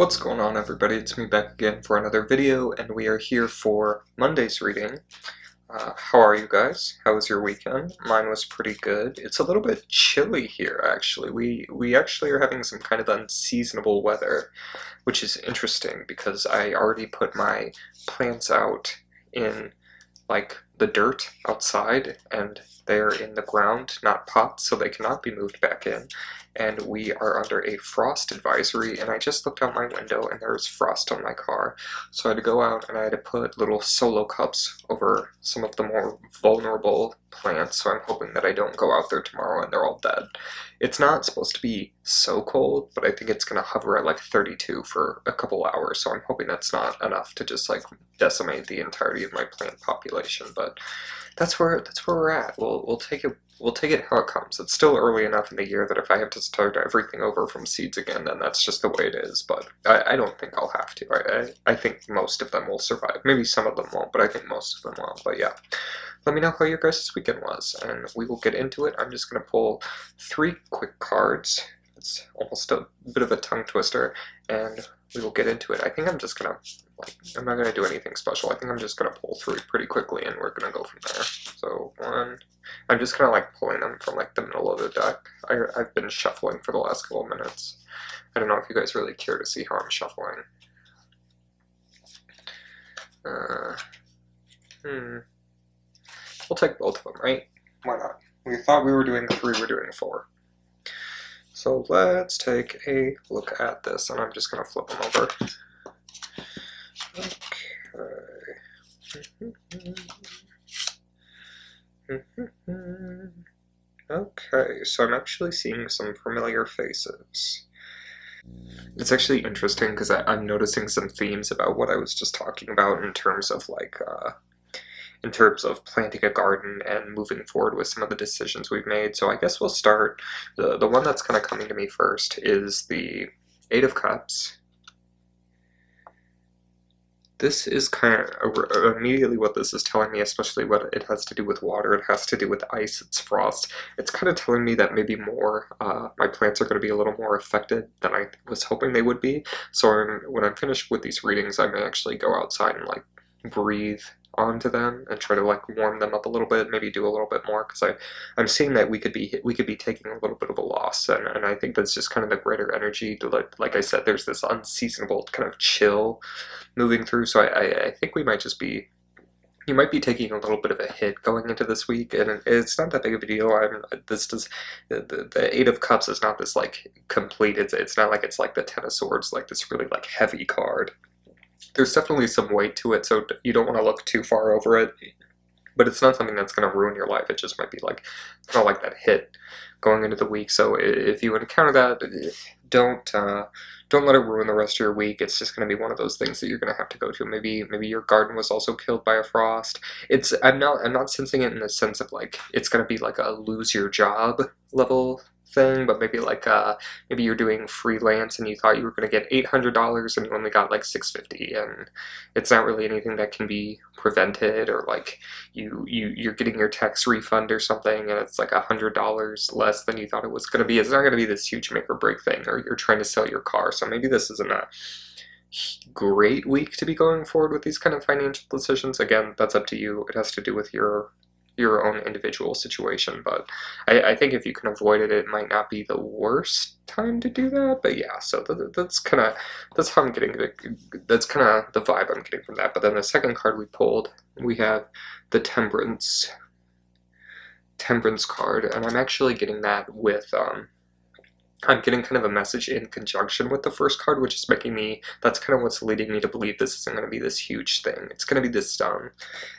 What's going on, everybody? It's me back again for another video, and we are here for Monday's reading. How are you guys? How was your weekend? Mine was pretty good. It's a little bit chilly here, actually. We actually are having some kind of unseasonable weather, which is interesting because I already put my plants out in like the dirt outside, and they're in the ground, not pots, so they cannot be moved back in. And we are under a frost advisory, and I just looked out my window and there's frost on my car, so I had to go out and I had to put little solo cups over some of the more vulnerable plants, so I'm hoping that I don't go out there tomorrow and they're all dead. It's not supposed to be so cold, but I think it's going to hover at like 32 for a couple hours, so I'm hoping that's not enough to just like decimate the entirety of my plant population. But that's where we're at. We'll take it how it comes. It's still early enough in the year that if I have to start everything over from seeds again, then that's just the way it is. But I don't think I'll have to. I think most of them will survive. Maybe some of them won't, but I think most of them will. But yeah, let me know how your guys' weekend was, and we will get into it. I'm just going to pull 3 quick cards. It's almost a bit of a tongue twister, and we will get into it. I think I'm just going to, I'm not going to do anything special. I think I'm just going to pull 3 pretty quickly, and we're going to go from there. So 1, I'm just kind of like pulling them from like the middle of the deck. I've been shuffling for the last couple of minutes. I don't know if you guys really care to see how I'm shuffling. We'll take both of them, right? Why not? We thought we were doing 3, we're doing 4. So let's take a look at this, and I'm just going to flip them over. Okay. Okay, so I'm actually seeing some familiar faces. It's actually interesting because I'm noticing some themes about what I was just talking about in terms of in terms of planting a garden and moving forward with some of the decisions we've made. So I guess we'll start, the one that's kind of coming to me first is the 8 of Cups. This is kind of immediately what this is telling me, especially what it has to do with water, it has to do with ice, it's frost. It's kind of telling me that maybe my plants are going to be a little more affected than I was hoping they would be. So when I'm finished with these readings, I may actually go outside and like breathe onto them and try to like warm them up a little bit, maybe do a little bit more, because I'm seeing that we could be taking a little bit of a loss, and I think that's just kind of the greater energy to like I said, there's this unseasonable kind of chill moving through. So I think we might just be, you might be taking a little bit of a hit going into this week, and it's not that big of a deal. The 8 of Cups is not this like complete, it's not like it's like the 10 of Swords, like this really like heavy card. There's definitely some weight to it, so you don't want to look too far over it, but it's not something that's going to ruin your life. It just might be like kind of like that hit going into the week. So if you encounter that, don't let it ruin the rest of your week. It's just going to be one of those things that you're going to have to go to. Maybe your garden was also killed by a frost. I'm not sensing it in the sense of like it's going to be like a lose your job level thing, but maybe like maybe you're doing freelance and you thought you were going to get $800 and you only got like $650, and it's not really anything that can be prevented, or like you're getting your tax refund or something and it's like $100 less than you thought it was going to be. It's not going to be this huge make or break thing, or you're trying to sell your car, so maybe this isn't a great week to be going forward with these kind of financial decisions. Again, that's up to you. It has to do with your own individual situation, but I think if you can avoid it, it might not be the worst time to do that. But yeah, so that's how I'm getting that's kind of the vibe I'm getting from that. But then the second card we pulled, we have the Temperance card, and I'm actually getting that with I'm getting kind of a message in conjunction with the first card, which is making me, that's kind of what's leading me to believe this isn't going to be this huge thing. It's going to be this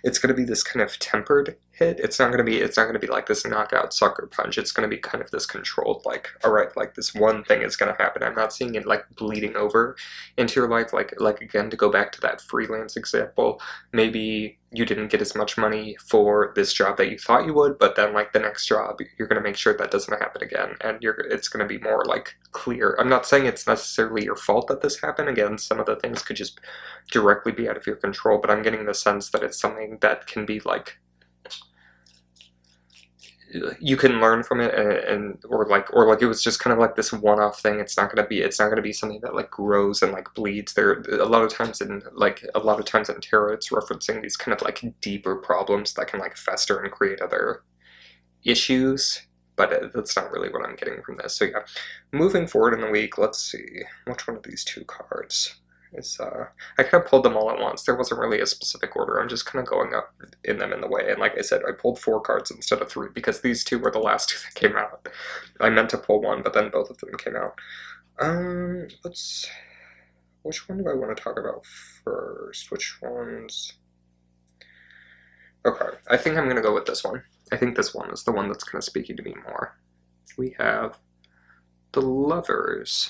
it's going to be this kind of tempered hit. It's not going to be like this knockout sucker punch. It's going to be kind of this controlled, like, all right, like this one thing is going to happen. I'm not seeing it like bleeding over into your life. Like again, to go back to that freelance example, maybe you didn't get as much money for this job that you thought you would, but then like the next job, you're going to make sure that doesn't happen again, and it's going to be more like clear. I'm not saying it's necessarily your fault that this happened. Again, some of the things could just directly be out of your control, but I'm getting the sense that it's something that can be like, you can learn from it, and or like it was just kind of like this one-off thing. It's not gonna be something that like grows and like bleeds. There a lot of times in tarot, it's referencing these kind of like deeper problems that can like fester and create other issues. But that's not really what I'm getting from this. So yeah, moving forward in the week, let's see which one of these two cards is. I kind of pulled them all at once. There wasn't really a specific order. I'm just kind of going up in them in the way. And like I said, I pulled 4 cards instead of 3 because these 2 were the last 2 that came out. I meant to pull 1, but then both of them came out. Let's. Which one do I want to talk about first? Which ones? Okay, I think I'm gonna go with this one. I think this one is the one that's kind of speaking to me more. We have the Lovers.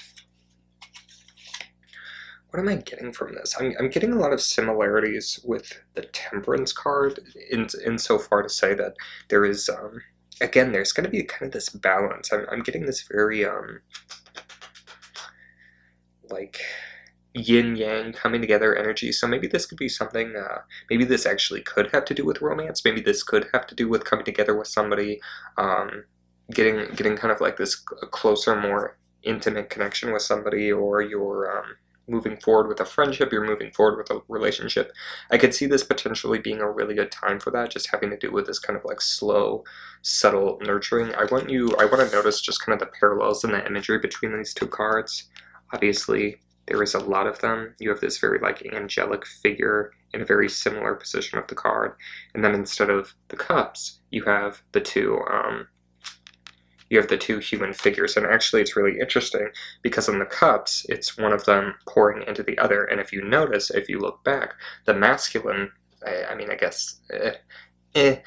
What am I getting from this? I'm getting a lot of similarities with the Temperance card in so far to say that there is, again, there's going to be kind of this balance. I'm getting this very, like, yin-yang coming together energy. So maybe this could be something, maybe this actually could have to do with romance. Maybe this could have to do with coming together with somebody, getting kind of like this closer, more intimate connection with somebody, or you're, moving forward with a friendship, you're moving forward with a relationship. I could see this potentially being a really good time for that, just having to do with this kind of like slow, subtle nurturing. I want to notice just kind of the parallels in the imagery between these 2 cards. Obviously, there is a lot of them. You have this very like angelic figure in a very similar position of the card, and then instead of the cups, you have the 2 human figures. And actually it's really interesting because in the cups, it's one of them pouring into the other. And if you notice, if you look back, the masculine, I mean, I guess, the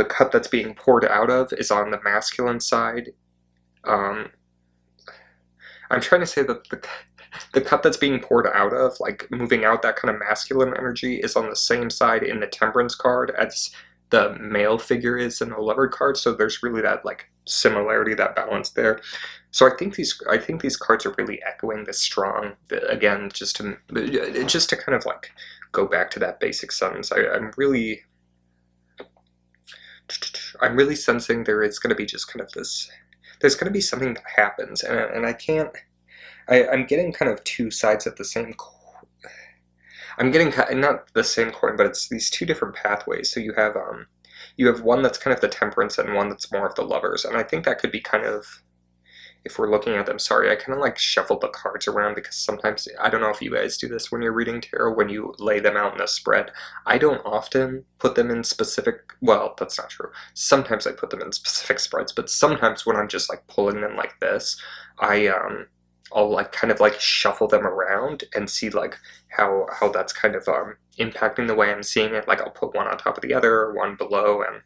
cup that's being poured out of is on the masculine side. I'm trying to say that the cup that's being poured out of, like moving out that kind of masculine energy, is on the same side in the Temperance card as the male figure is in the Lover card. So there's really that like similarity, that balance there. So I think these cards are really echoing this strong, again, just to kind of like go back to that basic sentence. I'm really sensing there is going to be just kind of this. There's going to be something that happens, and I can't. I'm getting kind of 2 sides of the same. I'm getting not the same coin, but it's these 2 different pathways. So you have one that's kind of the Temperance and one that's more of the Lovers, and I think that could be kind of, if we're looking at them, sorry, I kind of like shuffled the cards around because sometimes, I don't know if you guys do this when you're reading tarot, when you lay them out in a spread. I don't often put them in specific, well, that's not true. Sometimes I put them in specific spreads, but sometimes when I'm just like pulling them like this, I'll like kind of like shuffle them around and see like how that's kind of impacting the way I'm seeing it. Like I'll put one on top of the other, one below, and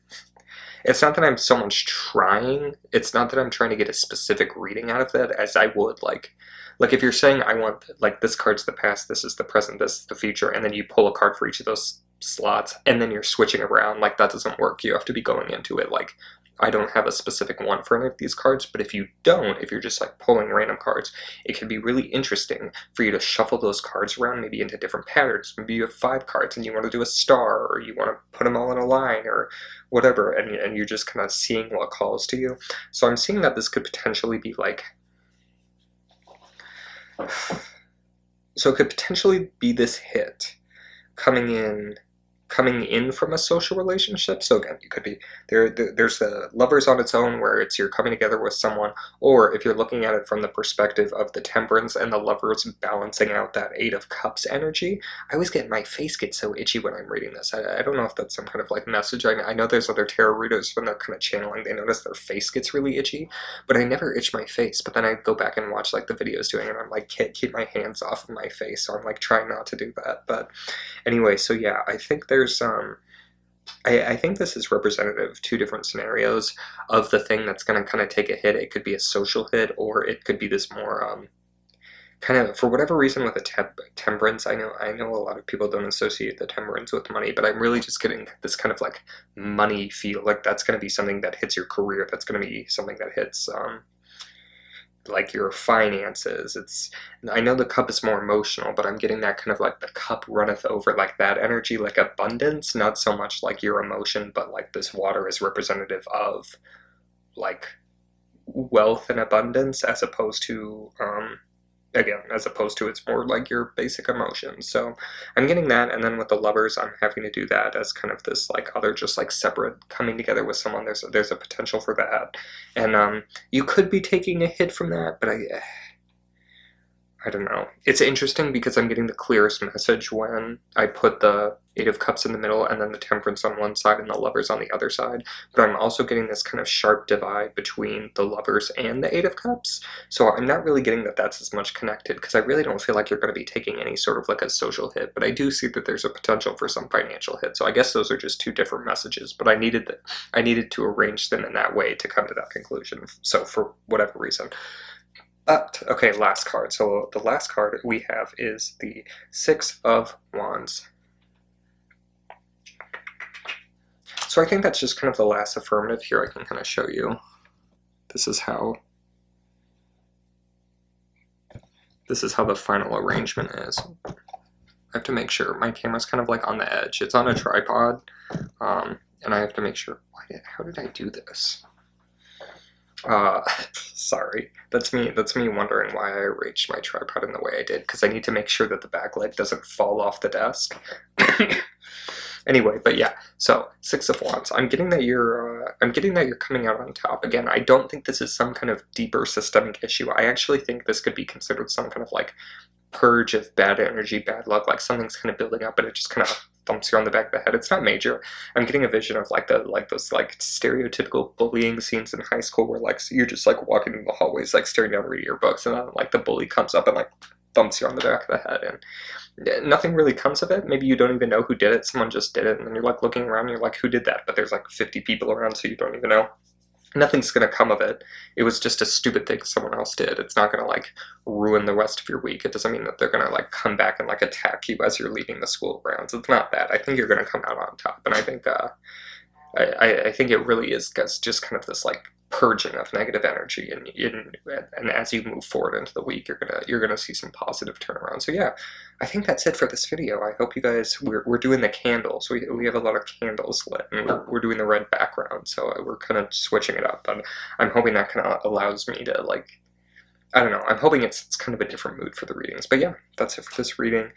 it's not that I'm so much trying. It's not that I'm trying to get a specific reading out of that as I would like if you're saying I want like this card's the past, this is the present, this is the future, and then you pull a card for each of those slots and then you're switching around, like that doesn't work. You have to be going into it like, I don't have a specific one for any of these cards, but if you're just like pulling random cards, it can be really interesting for you to shuffle those cards around, maybe into different patterns. Maybe you have 5 cards and you want to do a star, or you want to put them all in a line, or whatever, and you're just kind of seeing what calls to you. So I'm seeing that this could potentially be like, so it could potentially be this hit coming in from a social relationship. So again, you could be there's the Lovers on its own, where it's you're coming together with someone, or if you're looking at it from the perspective of the Temperance and the Lovers balancing out that 8 of Cups energy. I always get, my face gets so itchy when I'm reading this. I don't know if that's some kind of like message. I know there's other tarot readers, when they're kind of channeling, they notice their face gets really itchy, but I never itch my face. But then I go back and watch like the videos doing it, and I'm like, can't keep my hands off of my face, so I'm like trying not to do that. But anyway, so yeah, I think there's I think this is representative of 2 different scenarios of the thing that's going to kind of take a hit. It could be a social hit, or it could be this more kind of, for whatever reason, with a Temperance. I know a lot of people don't associate the Temperance with money, but I'm really just getting this kind of like money feel, like that's going to be something that hits your career. That's going to be something that hits like your finances. It's, I know the cup is more emotional, but I'm getting that kind of like the cup runneth over, like that energy, like abundance, not so much like your emotion, but like this water is representative of like wealth and abundance, as opposed to again, as opposed to it's more like your basic emotions. So I'm getting that, and then with the lovers, I'm having to do that as kind of this like other just like separate coming together with someone. There's a potential for that, and you could be taking a hit from that, but I don't know. It's interesting because I'm getting the clearest message when I put the Eight of Cups in the middle and then the Temperance on one side and the Lovers on the other side. But I'm also getting this kind of sharp divide between the Lovers and the Eight of Cups. So I'm not really getting that that's as much connected because I really don't feel like you're going to be taking any sort of like a social hit. But I do see that there's a potential for some financial hit. So I guess those are just two different messages. But I needed to arrange them in that way to come to that conclusion. So for whatever reason. Okay, last card. So the last card we have is the Six of Wands. So I think that's just kind of the last affirmative here. I can kind of show you. This is how the final arrangement is. I have to make sure my camera's kind of like on the edge. It's on a tripod, and I have to make sure. How did I do this? Sorry. That's me wondering why I arranged my tripod in the way I did, because I need to make sure that the back leg doesn't fall off the desk. Anyway, but yeah, so Six of Wands. I'm getting that you're coming out on top. Again, I don't think this is some kind of deeper systemic issue. I actually think this could be considered some kind of like purge of bad energy, bad luck, like something's kind of building up and it just kind of thumps you on the back of the head. It's not major. I'm getting a vision of like those like stereotypical bullying scenes in high school where like you're just like walking in the hallways like staring down reading your books, and then like the bully comes up and like thumps you on the back of the head, and nothing really comes of it. Maybe you don't even know who did it. Someone just did it, and then you're like looking around and you're like, who did that? But there's like 50 people around, so you don't even know. Nothing's gonna come of it. It was just a stupid thing someone else did. It's not gonna like ruin the rest of your week. It doesn't mean that they're gonna like come back and like attack you as you're leaving the school grounds. It's not that. I think you're gonna come out on top, and I think I think it really is just kind of this like purging of negative energy, and as you move forward into the week, you're gonna see some positive turnaround. So yeah, I think that's it for this video. I hope you guys, we're doing the candles. We have a lot of candles lit, and we're doing the red background, so we're kind of switching it up. But I'm hoping that kind of allows me to like, I don't know. I'm hoping it's kind of a different mood for the readings. But yeah, that's it for this reading.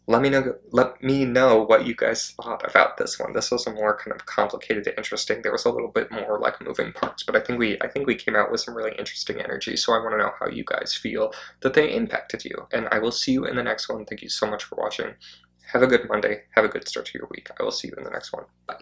Let me know what you guys thought about this one. This was a more kind of complicated and interesting. There was a little bit more like moving parts, but I think we came out with some really interesting energy. So I want to know how you guys feel that they impacted you. And I will see you in the next one. Thank you so much for watching. Have a good Monday. Have a good start to your week. I will see you in the next one. Bye.